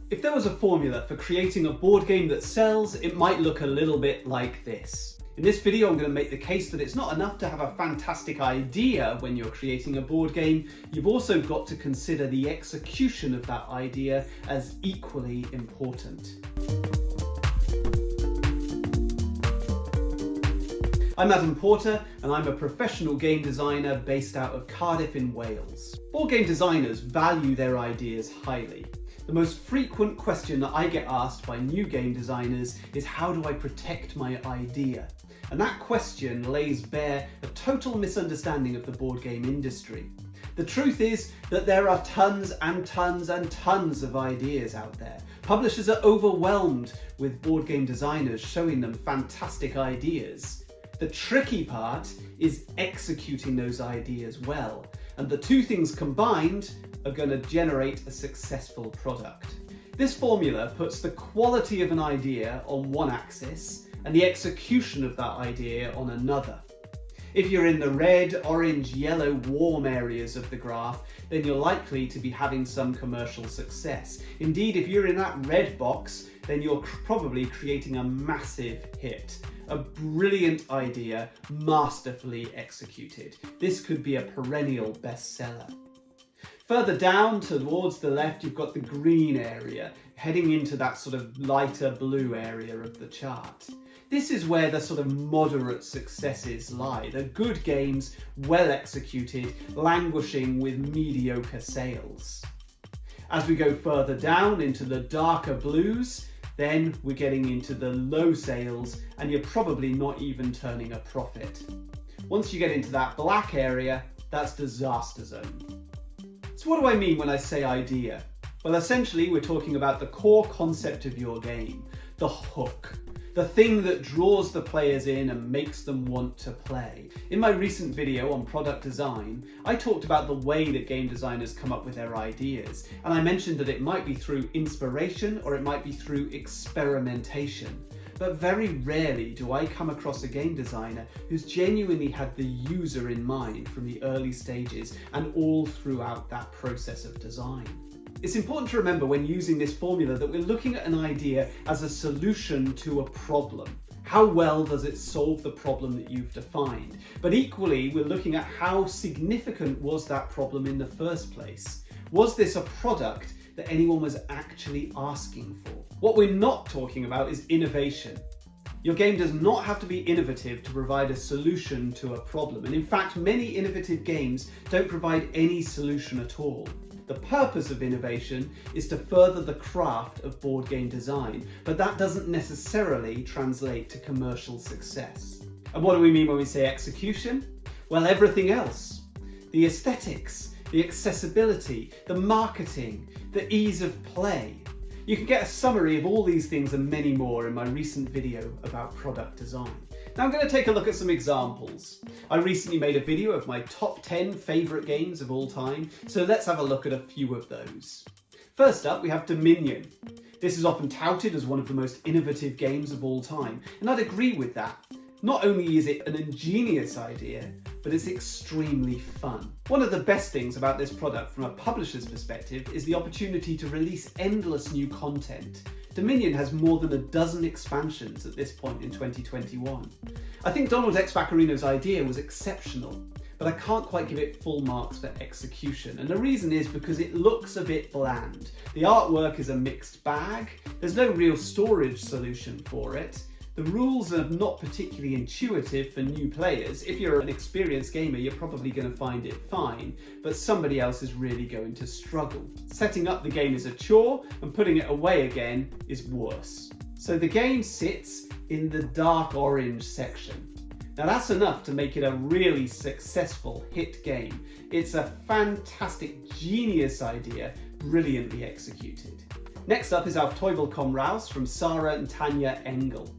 If there was a formula for creating a board game that sells, it might look a little bit like this. In this video, I'm going to make the case that it's not enough to have a fantastic idea when you're creating a board game. You've also got to consider the execution of that idea as equally important. I'm Adam Porter, and I'm a professional game designer based out of Cardiff in Wales. Board game designers value their ideas highly. The most frequent question that I get asked by new game designers is, how do I protect my idea? And that question lays bare a total misunderstanding of the board game industry. The truth is that there are tons and tons and tons of ideas out there. Publishers are overwhelmed with board game designers showing them fantastic ideas. The tricky part is executing those ideas well, and the two things combined are going to generate a successful product. This formula puts the quality of an idea on one axis and the execution of that idea on another. If you're in the red, orange, yellow, warm areas of the graph, then you're likely to be having some commercial success. Indeed, if you're in that red box, then you're probably creating a massive hit. A brilliant idea, masterfully executed. This could be a perennial bestseller. Further down towards the left, you've got the green area, heading into that sort of lighter blue area of the chart. This is where the sort of moderate successes lie. The good games, well executed, languishing with mediocre sales. As we go further down into the darker blues, then we're getting into the low sales, and you're probably not even turning a profit. Once you get into that black area, that's disaster zone. So what do I mean when I say idea? Well, essentially we're talking about the core concept of your game, the hook, the thing that draws the players in and makes them want to play. In my recent video on product design, I talked about the way that game designers come up with their ideas, and I mentioned that it might be through inspiration or it might be through experimentation. But very rarely do I come across a game designer who's genuinely had the user in mind from the early stages and all throughout that process of design. It's important to remember when using this formula that we're looking at an idea as a solution to a problem. How well does it solve the problem that you've defined? But equally, we're looking at how significant was that problem in the first place? Was this a product that anyone was actually asking for? What we're not talking about is innovation. Your game does not have to be innovative to provide a solution to a problem. And in fact, many innovative games don't provide any solution at all. The purpose of innovation is to further the craft of board game design, but that doesn't necessarily translate to commercial success. And what do we mean when we say execution? Well, everything else. The aesthetics, the accessibility, the marketing, the ease of play. You can get a summary of all these things and many more in my recent video about product design. Now I'm going to take a look at some examples. I recently made a video of my top 10 favourite games of all time, so let's have a look at a few of those. First up, we have Dominion. This is often touted as one of the most innovative games of all time, and I'd agree with that. Not only is it an ingenious idea, but it's extremely fun. One of the best things about this product from a publisher's perspective is the opportunity to release endless new content. Dominion has more than a dozen expansions at this point in 2021. I think Donald X. Vaccarino's idea was exceptional, but I can't quite give it full marks for execution. And the reason is because it looks a bit bland. The artwork is a mixed bag. There's no real storage solution for it. The rules are not particularly intuitive for new players. If you're an experienced gamer, you're probably going to find it fine, but somebody else is really going to struggle. Setting up the game is a chore, and putting it away again is worse. So the game sits in the dark orange section. Now that's enough to make it a really successful hit game. It's a fantastic, genius idea, brilliantly executed. Next up is Auf Teufel komm raus from Sarah and Tanya Engel.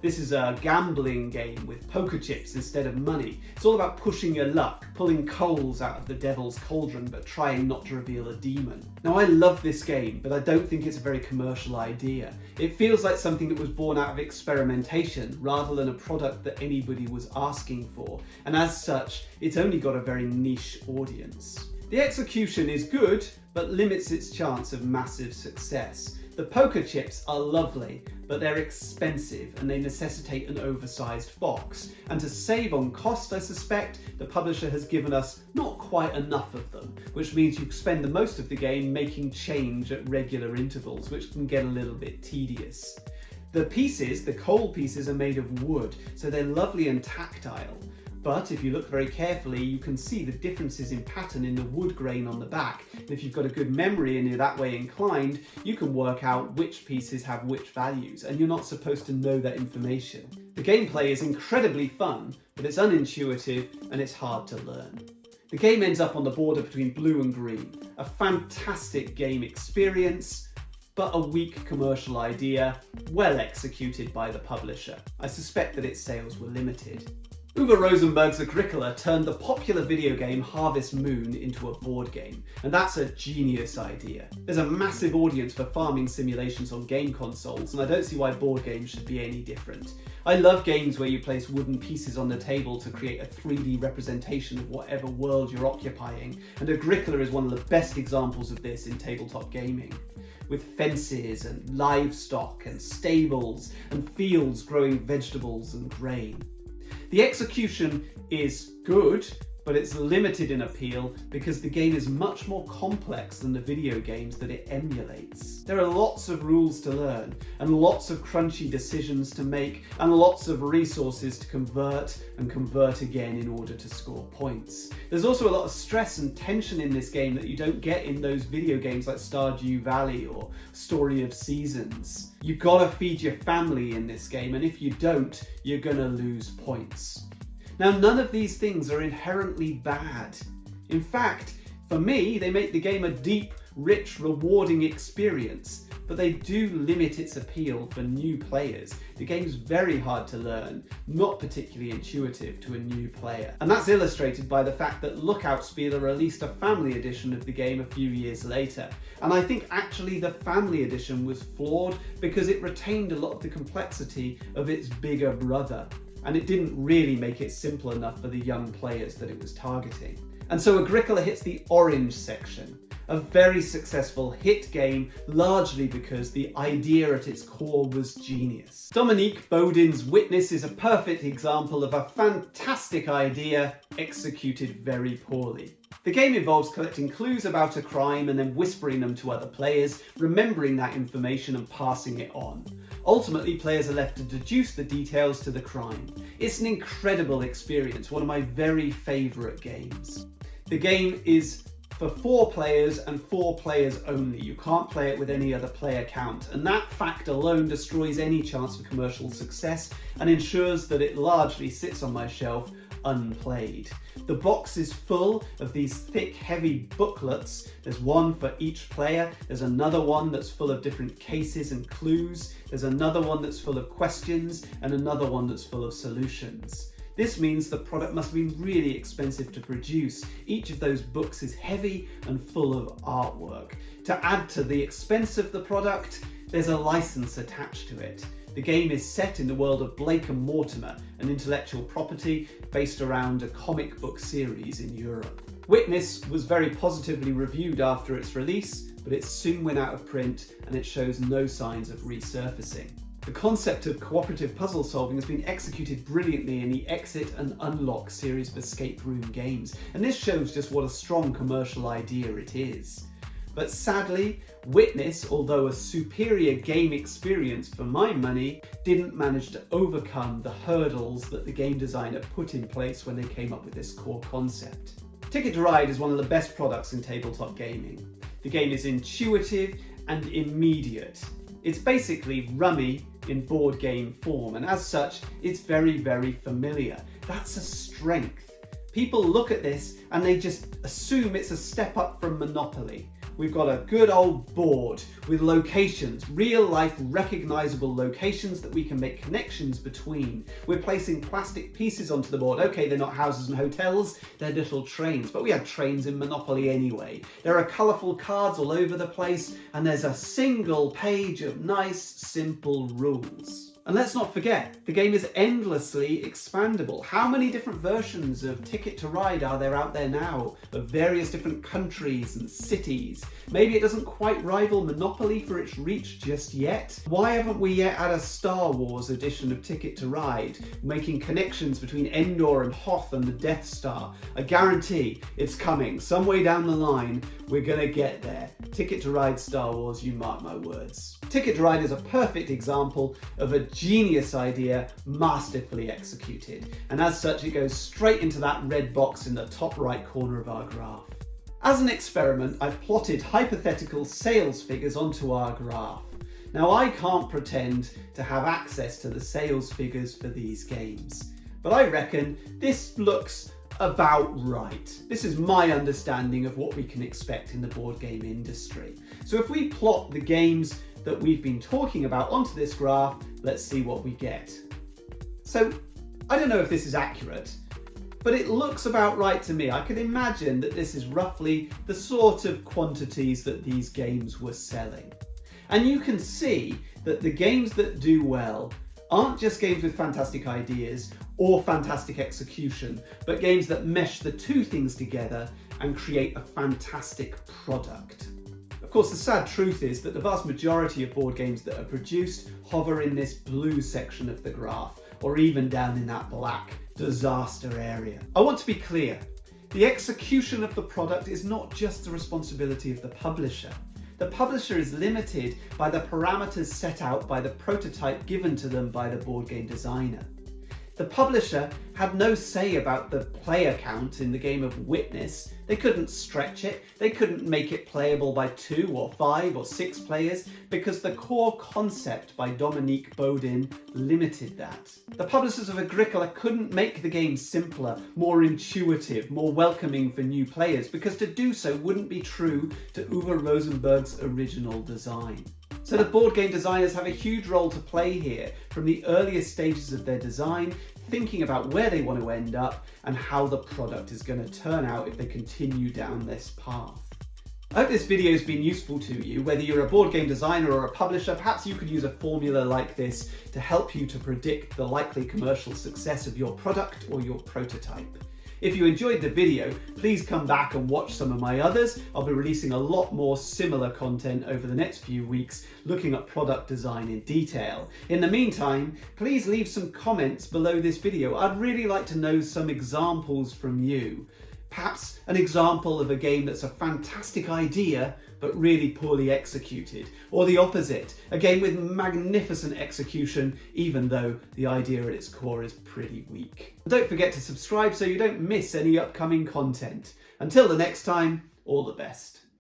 This is a gambling game with poker chips instead of money. It's all about pushing your luck, pulling coals out of the devil's cauldron, but trying not to reveal a demon. Now I love this game, but I don't think it's a very commercial idea. It feels like something that was born out of experimentation rather than a product that anybody was asking for. And as such, it's only got a very niche audience. The execution is good, but limits its chance of massive success. The poker chips are lovely, but they're expensive and they necessitate an oversized box. And to save on cost, I suspect, the publisher has given us not quite enough of them, which means you spend the most of the game making change at regular intervals, which can get a little bit tedious. The pieces, the coal pieces, are made of wood, so they're lovely and tactile. But if you look very carefully, you can see the differences in pattern in the wood grain on the back. And if you've got a good memory and you're that way inclined, you can work out which pieces have which values, and you're not supposed to know that information. The gameplay is incredibly fun, but it's unintuitive and it's hard to learn. The game ends up on the border between blue and green. A fantastic game experience, but a weak commercial idea, well executed by the publisher. I suspect that its sales were limited. Uwe Rosenberg's Agricola turned the popular video game Harvest Moon into a board game, and that's a genius idea. There's a massive audience for farming simulations on game consoles, and I don't see why board games should be any different. I love games where you place wooden pieces on the table to create a 3D representation of whatever world you're occupying, and Agricola is one of the best examples of this in tabletop gaming. With fences and livestock and stables and fields growing vegetables and grain. The execution is good, but it's limited in appeal because the game is much more complex than the video games that it emulates. There are lots of rules to learn, and lots of crunchy decisions to make, and lots of resources to convert and convert again in order to score points. There's also a lot of stress and tension in this game that you don't get in those video games like Stardew Valley or Story of Seasons. You've got to feed your family in this game, and if you don't, you're gonna lose points. Now, none of these things are inherently bad. In fact, for me, they make the game a deep, rich, rewarding experience, but they do limit its appeal for new players. The game's very hard to learn, not particularly intuitive to a new player. And that's illustrated by the fact that Lookout Spieler released a family edition of the game a few years later. And I think actually the family edition was flawed because it retained a lot of the complexity of its bigger brother. And it didn't really make it simple enough for the young players that it was targeting. And so Agricola hits the orange section, a very successful hit game, largely because the idea at its core was genius. Dominique Baudin's Witness is a perfect example of a fantastic idea executed very poorly. The game involves collecting clues about a crime and then whispering them to other players, remembering that information and passing it on. Ultimately, players are left to deduce the details to the crime. It's an incredible experience, one of my very favourite games. The game is for 4 players and 4 players only. You can't play it with any other player count, and that fact alone destroys any chance for commercial success and ensures that it largely sits on my shelf unplayed. The box is full of these thick, heavy booklets. There's one for each player. There's another one that's full of different cases and clues. There's another one that's full of questions and another one that's full of solutions. This means the product must have been really expensive to produce. Each of those books is heavy and full of artwork. To add to the expense of the product, there's a license attached to it. The game is set in the world of Blake and Mortimer, an intellectual property based around a comic book series in Europe. Witness was very positively reviewed after its release, but it soon went out of print and it shows no signs of resurfacing. The concept of cooperative puzzle solving has been executed brilliantly in the Exit and Unlock series of escape room games, and this shows just what a strong commercial idea it is. But sadly, Witness, although a superior game experience for my money, didn't manage to overcome the hurdles that the game designer put in place when they came up with this core concept. Ticket to Ride is one of the best products in tabletop gaming. The game is intuitive and immediate. It's basically Rummy in board game form, and as such, it's very, very familiar. That's a strength. People look at this and they just assume it's a step up from Monopoly. We've got a good old board with locations, real life recognizable locations that we can make connections between. We're placing plastic pieces onto the board. Okay, they're not houses and hotels, they're little trains, but we had trains in Monopoly anyway. There are colourful cards all over the place, and there's a single page of nice, simple rules. And let's not forget, the game is endlessly expandable. How many different versions of Ticket to Ride are there out there now, of various different countries and cities? Maybe it doesn't quite rival Monopoly for its reach just yet. Why haven't we yet had a Star Wars edition of Ticket to Ride, making connections between Endor and Hoth and the Death Star? I guarantee it's coming. Some way down the line, we're gonna get there. Ticket to Ride Star Wars, you mark my words. Ticket to Ride is a perfect example of a genius idea masterfully executed, and as such it goes straight into that red box in the top right corner of our graph. As an experiment, I've plotted hypothetical sales figures onto our graph. Now I can't pretend to have access to the sales figures for these games, but I reckon this looks about right. This is my understanding of what we can expect in the board game industry. So if we plot the games that we've been talking about onto this graph, let's see what we get. So I don't know if this is accurate, but it looks about right to me. I can imagine that this is roughly the sort of quantities that these games were selling. And you can see that the games that do well aren't just games with fantastic ideas or fantastic execution, but games that mesh the two things together and create a fantastic product. Of course, the sad truth is that the vast majority of board games that are produced hover in this blue section of the graph, or even down in that black disaster area. I want to be clear, the execution of the product is not just the responsibility of the publisher. The publisher is limited by the parameters set out by the prototype given to them by the board game designer. The publisher had no say about the player count in the game of Witness. They couldn't stretch it, they couldn't make it playable by 2 or 5 or 6 players because the core concept by Dominique Baudin limited that. The publishers of Agricola couldn't make the game simpler, more intuitive, more welcoming for new players because to do so wouldn't be true to Uwe Rosenberg's original design. So the board game designers have a huge role to play here, from the earliest stages of their design, thinking about where they want to end up and how the product is going to turn out if they continue down this path. I hope this video has been useful to you. Whether you're a board game designer or a publisher, perhaps you could use a formula like this to help you to predict the likely commercial success of your product or your prototype. If you enjoyed the video, please come back and watch some of my others. I'll be releasing a lot more similar content over the next few weeks, looking at product design in detail. In the meantime, please leave some comments below this video. I'd really like to know some examples from you. Perhaps an example of a game that's a fantastic idea, but really poorly executed. Or the opposite, a game with magnificent execution, even though the idea at its core is pretty weak. Don't forget to subscribe so you don't miss any upcoming content. Until the next time, all the best.